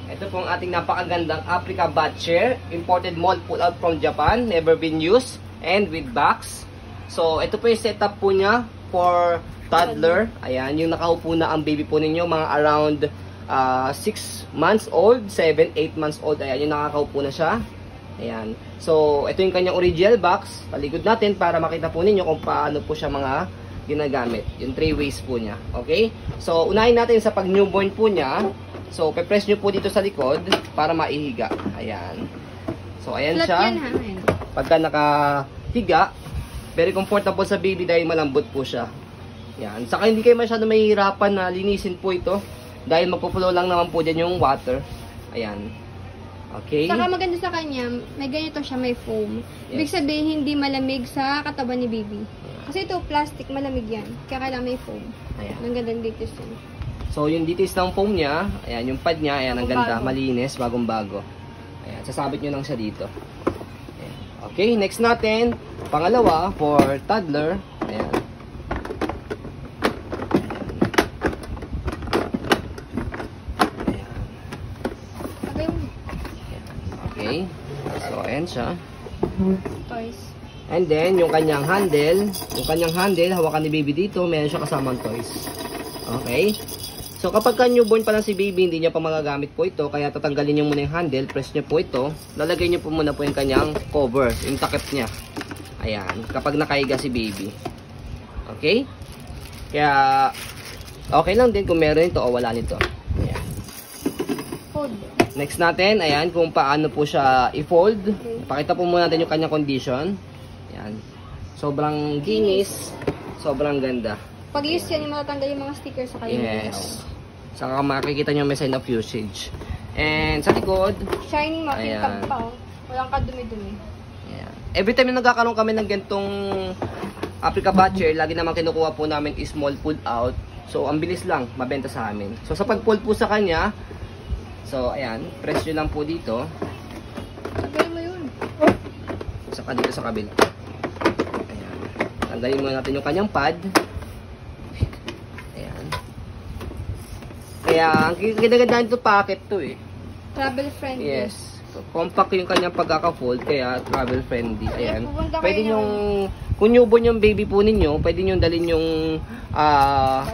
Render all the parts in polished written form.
Ito po ang ating napakagandang Africa Bat Chair. Imported mold pull out from Japan. Never been used. And with box. So, ito po yung setup po niya for toddler. Ayan, yung nakaupo na ang baby po ninyo. Mga around 6 months old, 7, 8 months old. Ayan, yung nakakaupo na siya. Ayan. So, ito yung kanyang original box. Paligod natin para makita po ninyo kung paano po siya mga ginagamit. Yung 3 ways po niya. Okay? So, unahin natin sa pag newborn po niya. So, pe-press nyo po dito sa likod para maihiga. Ayan. So, ayan siya. Pagka nakahiga, very comfortable sa baby dahil malambot po siya. Ayan. Saka hindi kayo masyado mahihirapan na linisin po ito dahil magpo-flow lang naman po dyan yung water. Ayan. Okay. Saka maganda sa kanya, may ganito siya, may foam. Yes. Ibig sabihin, hindi malamig sa katawan ni baby. Kasi ito, plastic, malamig yan. Kaya kailangan may foam. Ayan. Ang ganda dito siya. So, yung details ng foam niya, ayan, yung pad niya, ayan, ang ganda, Bago-bago. malinis, bagong-bago. Ayan, sasabit nyo lang siya dito. Ayan. Okay, next natin, pangalawa, for toddler, ayan. Okay, so ayan siya. Toys. And then, yung kanyang handle, hawakan ni baby dito, meron siya kasamang toys. Okay? So, kapag newborn pa lang si baby, hindi niya pa magagamit po ito, kaya tatanggalin niyo muna yung handle, press niyo po ito, lalagay niyo po muna po yung kanyang cover, yung takip niya. Ayan, kapag nakahiga si baby. Okay? Kaya, okay lang din kung meron ito o wala nito. Ayan. Fold. Next natin, ayan, kung paano po siya i-fold. Okay. Pakita po muna natin yung kanyang condition. Ayan. Sobrang ginis. Sobrang ganda. Pag use yan, yung matatanggal yung mga stickers sa kanya. Yes. Saka makikita nyo may sign of usage. And sa likod, Shining, Ayan. makintab pa. Oh. Walang kadumi-dumi. ayan. Every time na nagkakaroon kami ng gantong Africa Bat Chair, lagi naman kinukuha po namin is small pull out. So, ang bilis lang mabenta sa amin. So, sa pag-pull po sa kanya, so, ayan, press nyo lang po dito. Tanggalin mo yun. Saka dito sa kabila. Ayan. Tanggalin muna natin yung kanyang pad. Ayan. Kaya, ang ganda-ganda nito packet to eh. Travel friendly. Yes. So, compact yung kanyang pagkaka-fold, kaya travel friendly. Ayan. Pupunta kayo Pwede ng- yung, kung newborn yung baby po ninyo, pwede nyo dalhin yung,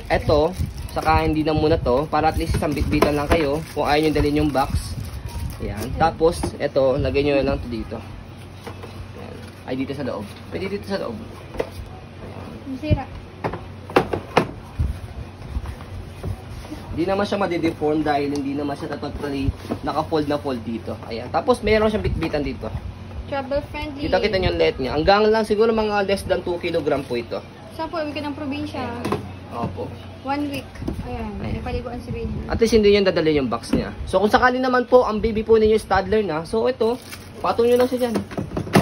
eto, saka hindi na muna to, para at least isang bitbitan lang kayo, kung ayaw nyo dalhin yung box. Ayan. Tapos, eto, lagay nyo lang to dito. Ayan. Ay, dito sa loob. Pwede dito sa loob. Ayan. Masira. Hindi naman siya madideform dahil hindi naman siya totally naka-fold na fold dito. Ayan. Tapos, mayroon siyang bitbitan dito. Travel friendly. Kita-kita nyo yung let niya. Hanggang lang siguro mga less than 2 kg po ito. Saan po, uwi ka ng probinsya? Opo. 1 week. Ayan. Ayan. May paliguan si baby. At least hindi nyo dadali yung box niya. So kung sakali naman po ang baby po ninyo is toddler na, so ito, patong nyo lang siya dyan.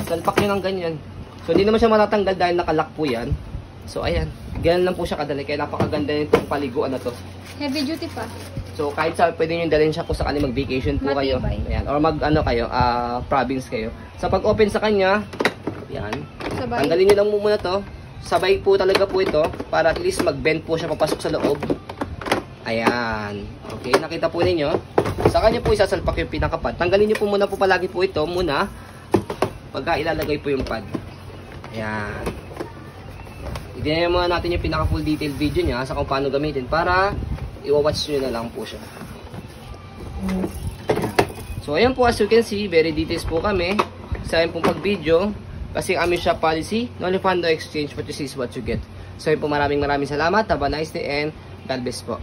Salpak nyo lang ganyan. So hindi naman siya matatanggal dahil nakalock po yan. So ayan, ganyan lang po siya kadali. Kaya napakaganda nitong paliguan na to. Heavy duty pa. So kahit sa pwede nyo dalhin siya kung sakali mag-vacation po kayo. Matibay. Ayan, or mag-ano kayo, province kayo. Sa pag-open sa kanya, ayan, Sabay. tanggalin nyo lang muna to. Sabay po talaga po ito para at least mag-bend po siya papasok sa loob. Ayan. Okay, nakita po ninyo. Sa kanya po isasalpak yung pinakapad. Tanggalin nyo po muna po palagi po ito muna pagka ilalagay po yung pad. Ayan. Itinaya muna natin yung pinaka full detailed video niya sa kung paano gamitin para i-watch nyo na lang po siya. So ayan po, as you can see, very details po kami sa ayon pong pag-video. Kasi kami shop policy, no refund, no exchange, what you see is what you get. So yun po, maraming salamat. Have a nice day and God bless po.